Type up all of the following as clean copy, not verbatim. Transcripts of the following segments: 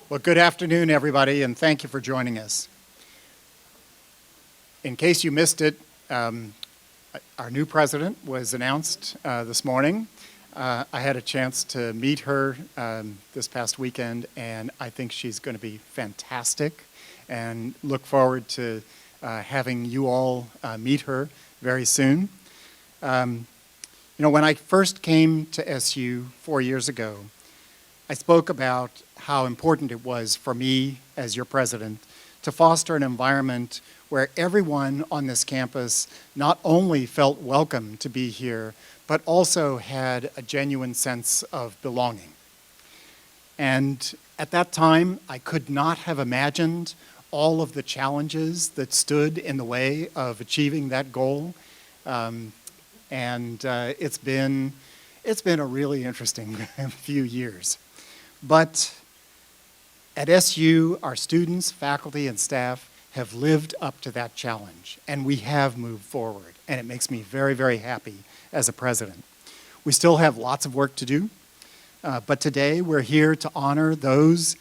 Well, good afternoon, everybody, and thank you for joining us. In case you missed it, our new president was announced this morning. I had a chance to meet her this past weekend, and I think she's going to be fantastic, and look forward to having you all meet her very soon. When I first came to SU 4 years ago, I spoke about how important it was for me as your president to foster an environment where everyone on this campus not only felt welcome to be here, but also had a genuine sense of belonging. And at that time, I could not have imagined all of the challenges that stood in the way of achieving that goal. It's been a really interesting few years. But at SU, our students, faculty, and staff have lived up to that challenge, and we have moved forward, and it makes me very, very happy as a president. We still have lots of work to do, but today we're here to honor those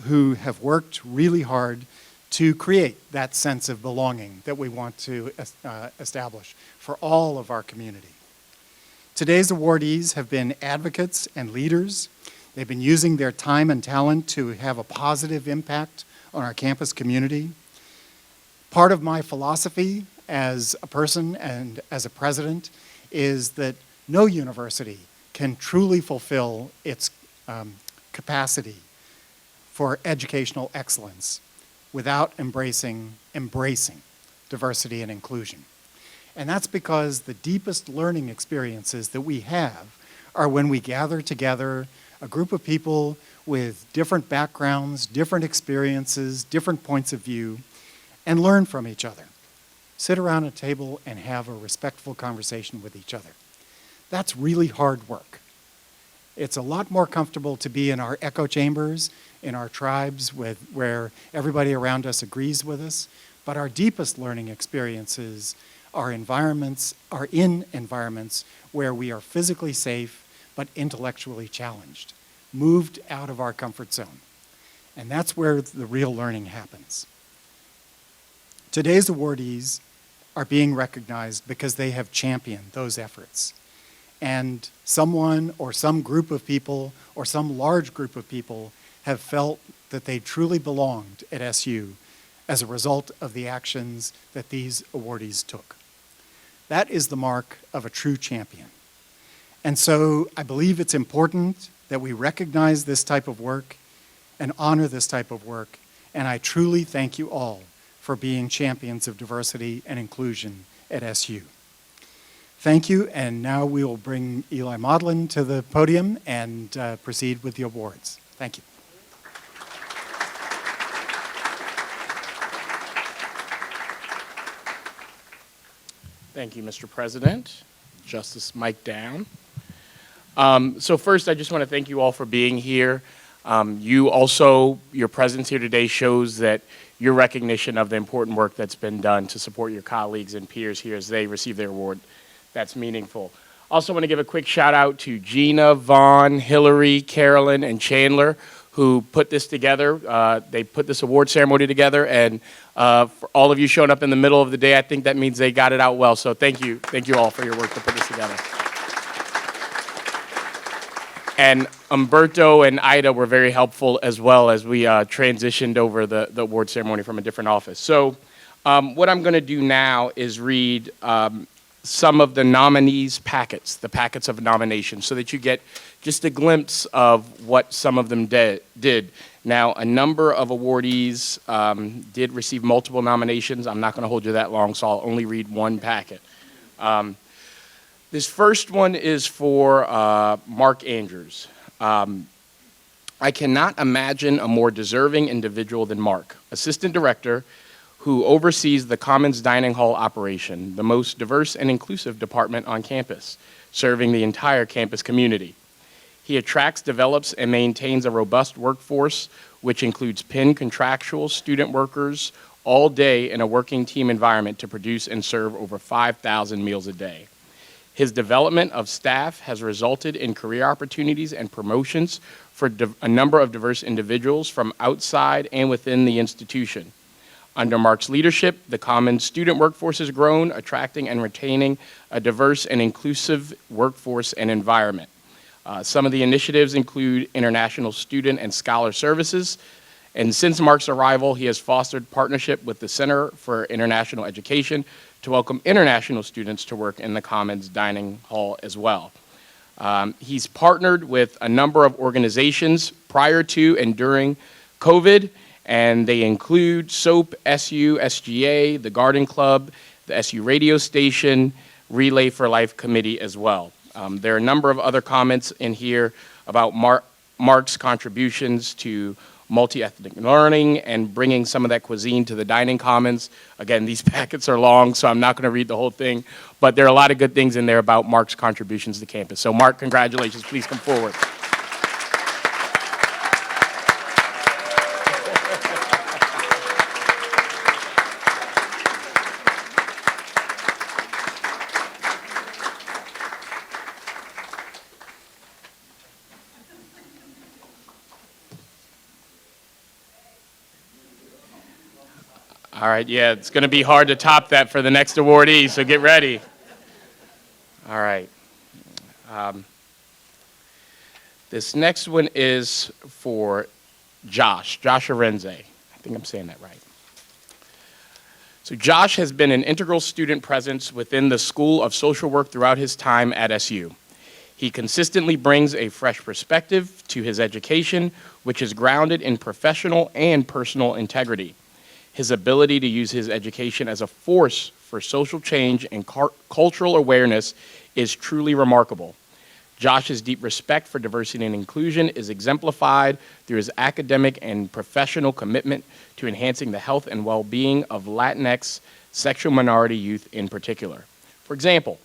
who have worked really hard to create that sense of belonging that we want to establish for all of our community. Today's awardees have been advocates and leaders. They've been using their time and talent to have a positive impact on our campus community. Part of my philosophy as a person and as a president is that no university can truly fulfill its capacity for educational excellence without embracing diversity and inclusion. And that's because the deepest learning experiences that we have are when we gather together a group of people with different backgrounds, different experiences, different points of view, and learn from each other. Sit around a table and have a respectful conversation with each other. That's really hard work. It's a lot more comfortable to be in our echo chambers, in our tribes where everybody around us agrees with us, but our deepest learning experiences are in environments where we are physically safe but intellectually challenged, moved out of our comfort zone. And that's where the real learning happens. Today's awardees are being recognized because they have championed those efforts. And someone or some group of people or some large group of people have felt that they truly belonged at SU as a result of the actions that these awardees took. That is the mark of a true champion. And so I believe it's important that we recognize this type of work and honor this type of work. And I truly thank you all for being champions of diversity and inclusion at SU. Thank you, and now we will bring Eli Maudlin to the podium and proceed with the awards. Thank you. Thank you, Mr. President. Justice Mike Down. So first, I just want to thank you all for being here. Your presence here today shows that your recognition of the important work that's been done to support your colleagues and peers here as they receive their award. That's meaningful. Also want to give a quick shout out to Gina, Vaughn, Hillary, Carolyn, and Chandler who put this together. They put this award ceremony together, and for all of you showing up in the middle of the day, I think that means they got it out well. So thank you all for your work to put this together. And Umberto and Ida were very helpful as well as we transitioned over the award ceremony from a different office. So what I'm going to do now is read some of the nominees' packets, the packets of nominations, so that you get just a glimpse of what some of them did. Now, a number of awardees did receive multiple nominations. I'm not going to hold you that long, so I'll only read one packet. This first one is for Mark Andrews. I cannot imagine a more deserving individual than Mark, Assistant Director, who oversees the Commons Dining Hall operation, the most diverse and inclusive department on campus, serving the entire campus community. He attracts, develops, and maintains a robust workforce, which includes Penn contractual student workers all day in a working team environment to produce and serve over 5,000 meals a day. His development of staff has resulted in career opportunities and promotions for a number of diverse individuals from outside and within the institution. Under Mark's leadership, the Commons student workforce has grown, attracting and retaining a diverse and inclusive workforce and environment. Some of the initiatives include international student and scholar services, and since Mark's arrival, he has fostered partnership with the Center for International Education to welcome international students to work in the Commons dining hall as well. He's partnered with a number of organizations prior to and during COVID, and they include SOAP, SU, SGA, the Garden Club, the SU radio station, Relay for Life Committee as well. There are a number of other comments in here about Mark's contributions to multi-ethnic learning and bringing some of that cuisine to the dining commons. Again, these packets are long, so I'm not going to read the whole thing, but there are a lot of good things in there about Mark's contributions to campus. So Mark, congratulations. Please come forward. All right, yeah, it's going to be hard to top that for the next awardee, so get ready. All right. This next one is for Joshua Renze. I think I'm saying that right. So Josh has been an integral student presence within the School of Social Work throughout his time at SU. He consistently brings a fresh perspective to his education, which is grounded in professional and personal integrity. His ability to use his education as a force for social change and cultural awareness is truly remarkable. Josh's deep respect for diversity and inclusion is exemplified through his academic and professional commitment to enhancing the health and well-being of Latinx sexual minority youth in particular. For example,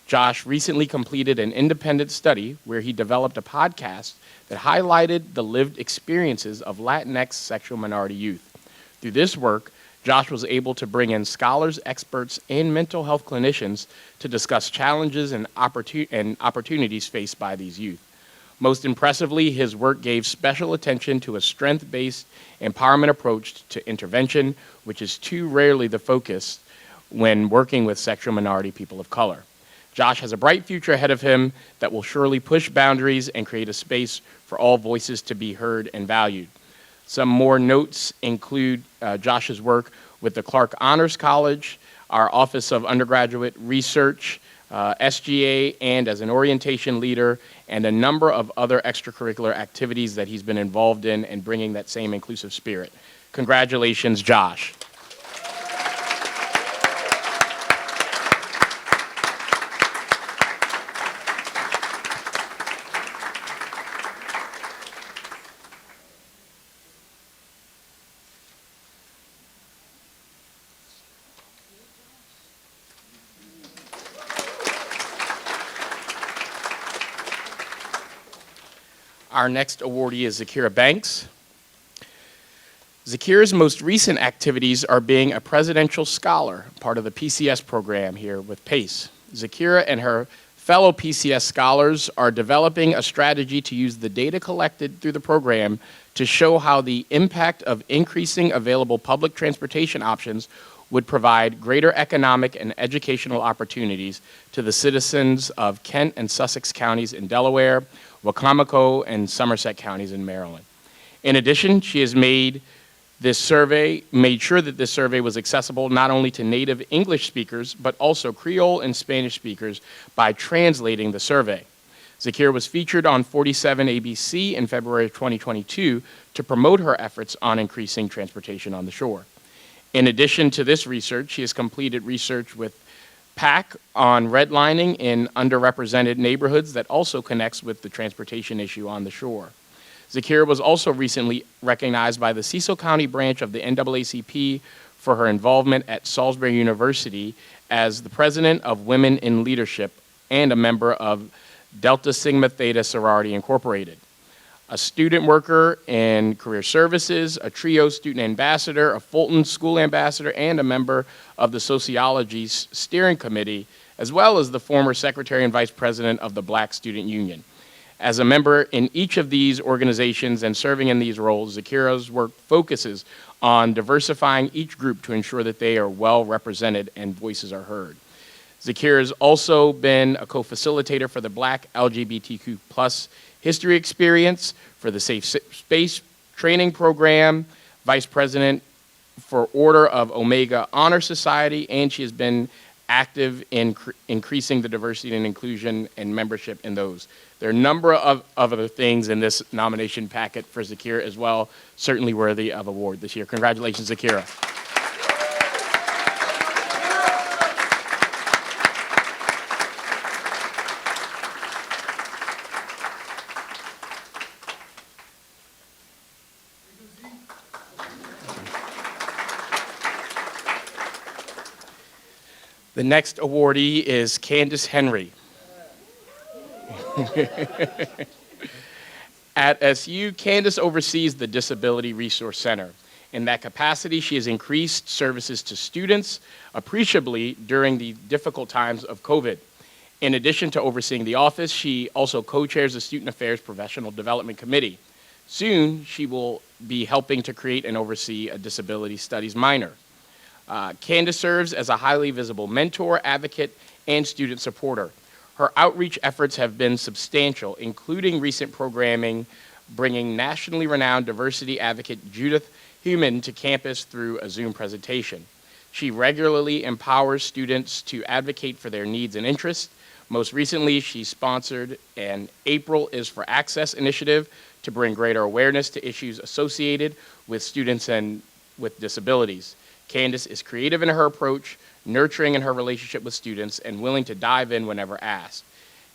Josh recently completed an independent study where he developed a podcast that highlighted the lived experiences of Latinx sexual minority youth. Through this work, Josh was able to bring in scholars, experts, and mental health clinicians to discuss challenges and opportunities faced by these youth. Most impressively, his work gave special attention to a strength-based empowerment approach to intervention, which is too rarely the focus when working with sexual minority people of color. Josh has a bright future ahead of him that will surely push boundaries and create a space for all voices to be heard and valued. Some more notes include Josh's work with the Clark Honors College, our Office of Undergraduate Research, SGA, and as an orientation leader, and a number of other extracurricular activities that he's been involved in and bringing that same inclusive spirit. Congratulations, Josh. Our next awardee is Zakira Banks. Zakira's most recent activities are being a presidential scholar, part of the PCS program here with PACE. Zakira and her fellow PCS scholars are developing a strategy to use the data collected through the program to show how the impact of increasing available public transportation options would provide greater economic and educational opportunities to the citizens of Kent and Sussex counties in Delaware, Wacomico, and Somerset counties in Maryland. In addition, she has made sure that this survey was accessible not only to native English speakers, but also Creole and Spanish speakers by translating the survey. Zakira was featured on 47 ABC in February of 2022 to promote her efforts on increasing transportation on the shore. In addition to this research, she has completed research with PAC on redlining in underrepresented neighborhoods that also connects with the transportation issue on the shore. Zakira was also recently recognized by the Cecil County branch of the NAACP for her involvement at Salisbury University as the president of Women in Leadership and a member of Delta Sigma Theta Sorority Incorporated. A student worker in career services, a TRIO student ambassador, a Fulton school ambassador, and a member of the sociology steering committee as well as the former Secretary and Vice President of the Black Student Union. As a member in each of these organizations and serving in these roles, Zakira's work focuses on diversifying each group to ensure that they are well represented and voices are heard. Zakira has also been a co-facilitator for the Black LGBTQ+ History Experience, for the Safe Space Training Program, Vice President for Order of Omega Honor Society, and she has been active in increasing the diversity and inclusion and membership in those. There are a number of other things in this nomination packet for Zakira as well, certainly worthy of award this year. Congratulations, Zakira. The next awardee is Candace Henry. At SU, Candace oversees the Disability Resource Center. In that capacity, she has increased services to students appreciably during the difficult times of COVID. In addition to overseeing the office, she also co-chairs the Student Affairs Professional Development Committee. Soon, she will be helping to create and oversee a disability studies minor. Candace serves as a highly visible mentor, advocate, and student supporter. Her outreach efforts have been substantial, including recent programming, bringing nationally renowned diversity advocate Judith Heumann to campus through a Zoom presentation. She regularly empowers students to advocate for their needs and interests. Most recently, she sponsored an April is for Access initiative to bring greater awareness to issues associated with students and with disabilities. Candace is creative in her approach, nurturing in her relationship with students, and willing to dive in whenever asked.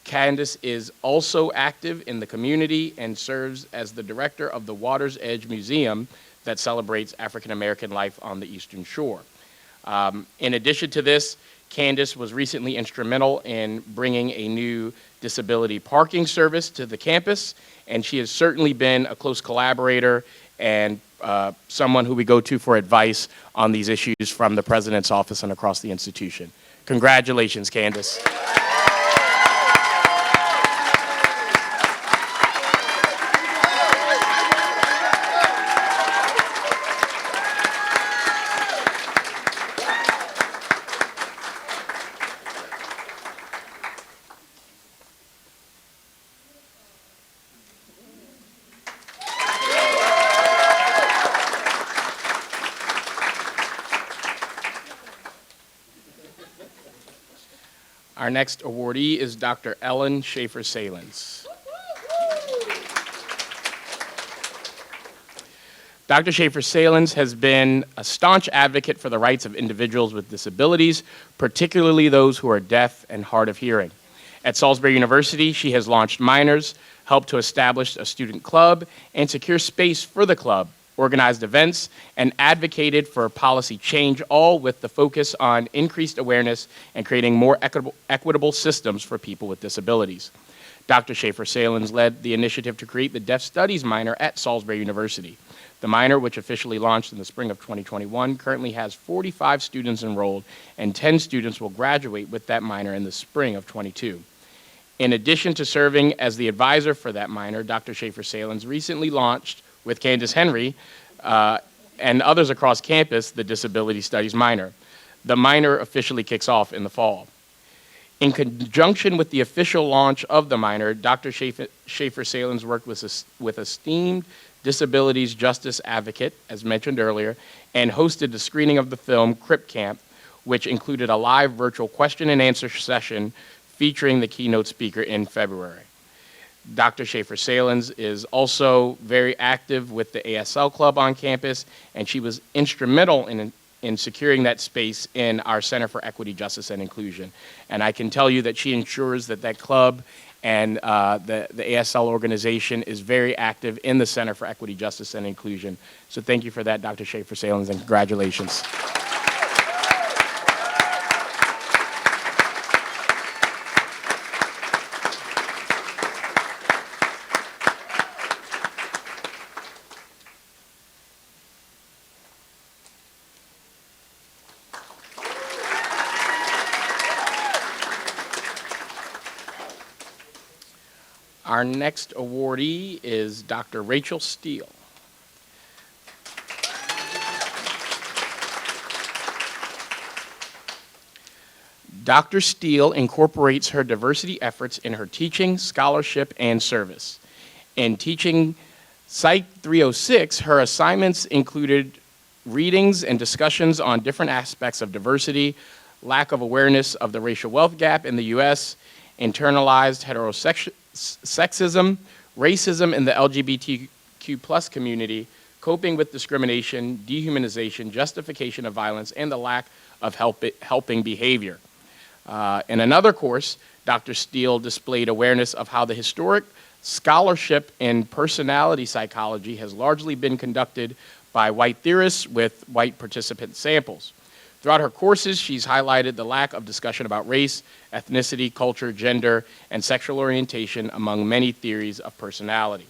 Candace is also active in the community and serves as the director of the Water's Edge Museum that celebrates African American life on the Eastern Shore. In addition to this, Candace was recently instrumental in bringing a new disability parking service to the campus, and she has certainly been a close collaborator and someone who we go to for advice on these issues from the President's office and across the institution. Congratulations, Candace. Our next awardee is Dr. Ellen Schaefer Salence. Dr. Schaefer Salence has been a staunch advocate for the rights of individuals with disabilities, particularly those who are deaf and hard of hearing. At Salisbury University, she has launched minors, helped to establish a student club, and secure space for the club, organized events, and advocated for policy change, all with the focus on increased awareness and creating more equitable systems for people with disabilities. Dr. Schaefer Salence led the initiative to create the Deaf Studies minor at Salisbury University. The minor, which officially launched in the spring of 2021, currently has 45 students enrolled, and 10 students will graduate with that minor in the spring of 22. In addition to serving as the advisor for that minor, Dr. Schaefer Salence recently launched, with Candace Henry and others across campus, the Disability Studies minor. The minor officially kicks off in the fall. In conjunction with the official launch of the minor, Dr. Schaefer Salence worked with esteemed disabilities justice advocate, as mentioned earlier, and hosted the screening of the film Crip Camp, which included a live virtual question and answer session featuring the keynote speaker in February. Dr. Schaefer Salence is also very active with the ASL Club on campus, and she was instrumental in securing that space in our Center for Equity, Justice, and Inclusion. And I can tell you that she ensures that that club and the ASL organization is very active in the Center for Equity, Justice, and Inclusion. So thank you for that, Dr. Schaefer Salence, and congratulations. Our next awardee is Dr. Rachel Steele. Dr. Steele incorporates her diversity efforts in her teaching, scholarship, and service. In teaching Psych 306, her assignments included readings and discussions on different aspects of diversity, lack of awareness of the racial wealth gap in the U.S., internalized heterosexism, racism in the LGBTQ+ community, coping with discrimination, dehumanization, justification of violence, and the lack of helping behavior. In another course, Dr. Steele displayed awareness of how the historic scholarship in personality psychology has largely been conducted by white theorists with white participant samples. Throughout her courses, she's highlighted the lack of discussion about race, ethnicity, culture, gender, and sexual orientation among many theories of personality.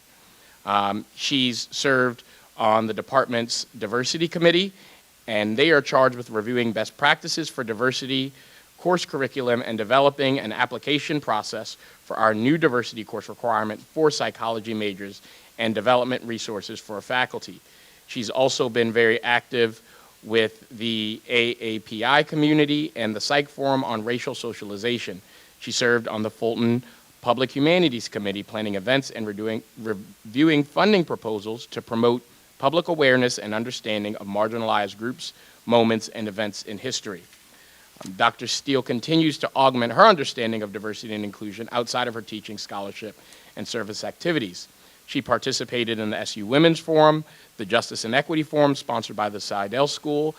She's served on the department's diversity committee, and they are charged with reviewing best practices for diversity, course curriculum, and developing an application process for our new diversity course requirement for psychology majors and development resources for faculty. She's also been very active with the AAPI community and the Psych Forum on Racial Socialization. She served on the Fulton Public Humanities Committee, planning events and reviewing funding proposals to promote public awareness and understanding of marginalized groups, moments, and events in history. Dr. Steele continues to augment her understanding of diversity and inclusion outside of her teaching, scholarship, and service activities. She participated in the SU Women's Forum, the Justice and Equity Forum sponsored by the Seidel School,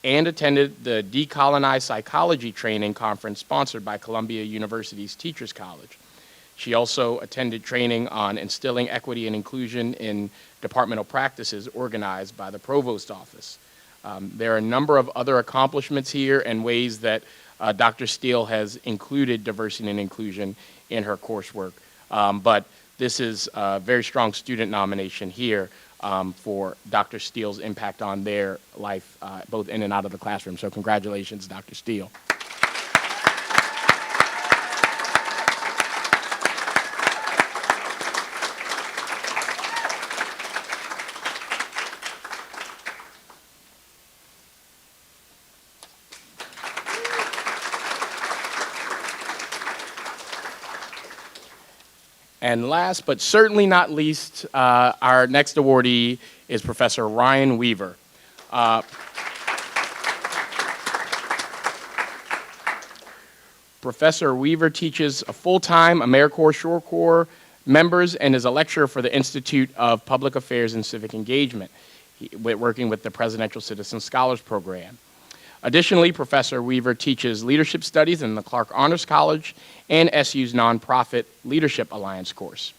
and attended the Decolonized Psychology Training Conference sponsored by Columbia University's Teachers College. She also attended training on instilling equity and inclusion in departmental practices organized by the Provost Office. There are a number of other accomplishments here and ways that Dr. Steele has included diversity and inclusion in her coursework. But this is a very strong student nomination here for Dr. Steele's impact on their life, both in and out of the classroom. So congratulations, Dr. Steele. And last but certainly not least, our next awardee is Professor Ryan Weaver. Professor Weaver teaches a full-time AmeriCorps Shore Corps members and is a lecturer for the Institute of Public Affairs and Civic Engagement, working with the Presidential Citizen Scholars Program. Additionally, Professor Weaver teaches leadership studies in the Clark Honors College and SU's nonprofit Leadership Alliance course.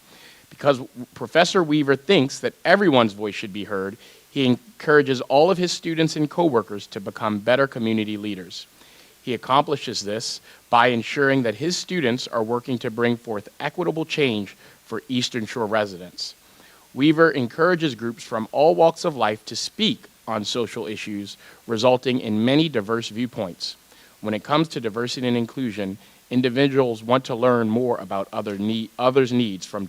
Because Professor Weaver thinks that everyone's voice should be heard, he encourages all of his students and coworkers to become better community leaders. He accomplishes this by ensuring that his students are working to bring forth equitable change for Eastern Shore residents. Weaver encourages groups from all walks of life to speak on social issues, resulting in many diverse viewpoints. When it comes to diversity and inclusion, individuals want to learn more about others' needs from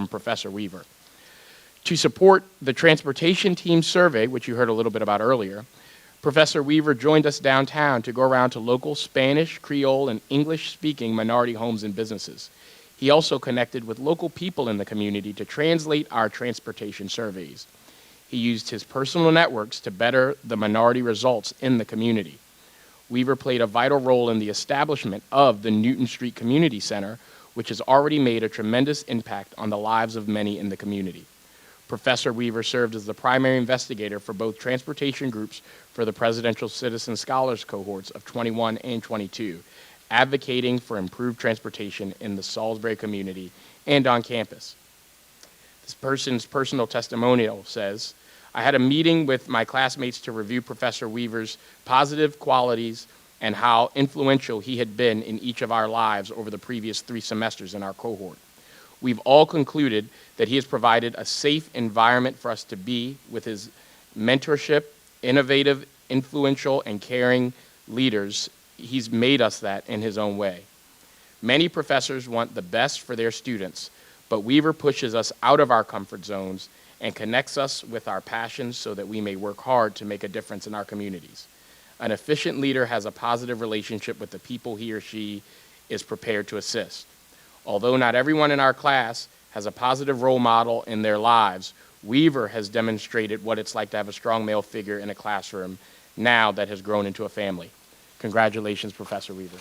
Professor Weaver. To support the transportation team survey, which you heard a little bit about earlier, Professor Weaver joined us downtown to go around to local Spanish, Creole, and English-speaking minority homes and businesses. He also connected with local people in the community to translate our transportation surveys. He used his personal networks to better the minority results in the community. Weaver played a vital role in the establishment of the Newton Street Community Center, which has already made a tremendous impact on the lives of many in the community. Professor Weaver served as the primary investigator for both transportation groups for the Presidential Citizen Scholars cohorts of 21 and 22, advocating for improved transportation in the Salisbury community and on campus. This person's personal testimonial says, I had a meeting with my classmates to review Professor Weaver's positive qualities and how influential he had been in each of our lives over the previous 3 semesters in our cohort. We've all concluded that he has provided a safe environment for us to be with his mentorship, innovative, influential, and caring leaders. He's made us that in his own way. Many professors want the best for their students, but Weaver pushes us out of our comfort zones and connects us with our passions so that we may work hard to make a difference in our communities. An efficient leader has a positive relationship with the people he or she is prepared to assist. Although not everyone in our class has a positive role model in their lives, Weaver has demonstrated what it's like to have a strong male figure in a classroom now that has grown into a family. Congratulations, Professor Weaver.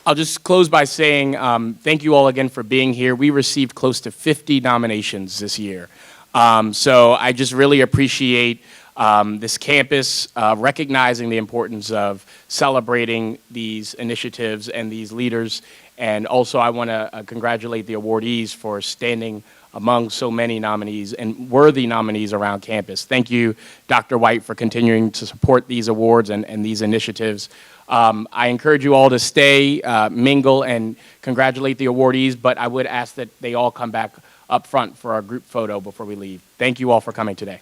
I'll just close by saying thank you all again for being here. We received close to 50 nominations this year. So I just really appreciate this campus recognizing the importance of celebrating these initiatives and these leaders. And also I want to congratulate the awardees for standing among so many nominees and worthy nominees around campus. Thank you, Dr. Wight, for continuing to support these awards and these initiatives. I encourage you all to stay, mingle, and congratulate the awardees, but I would ask that they all come back up front for our group photo before we leave. Thank you all for coming today.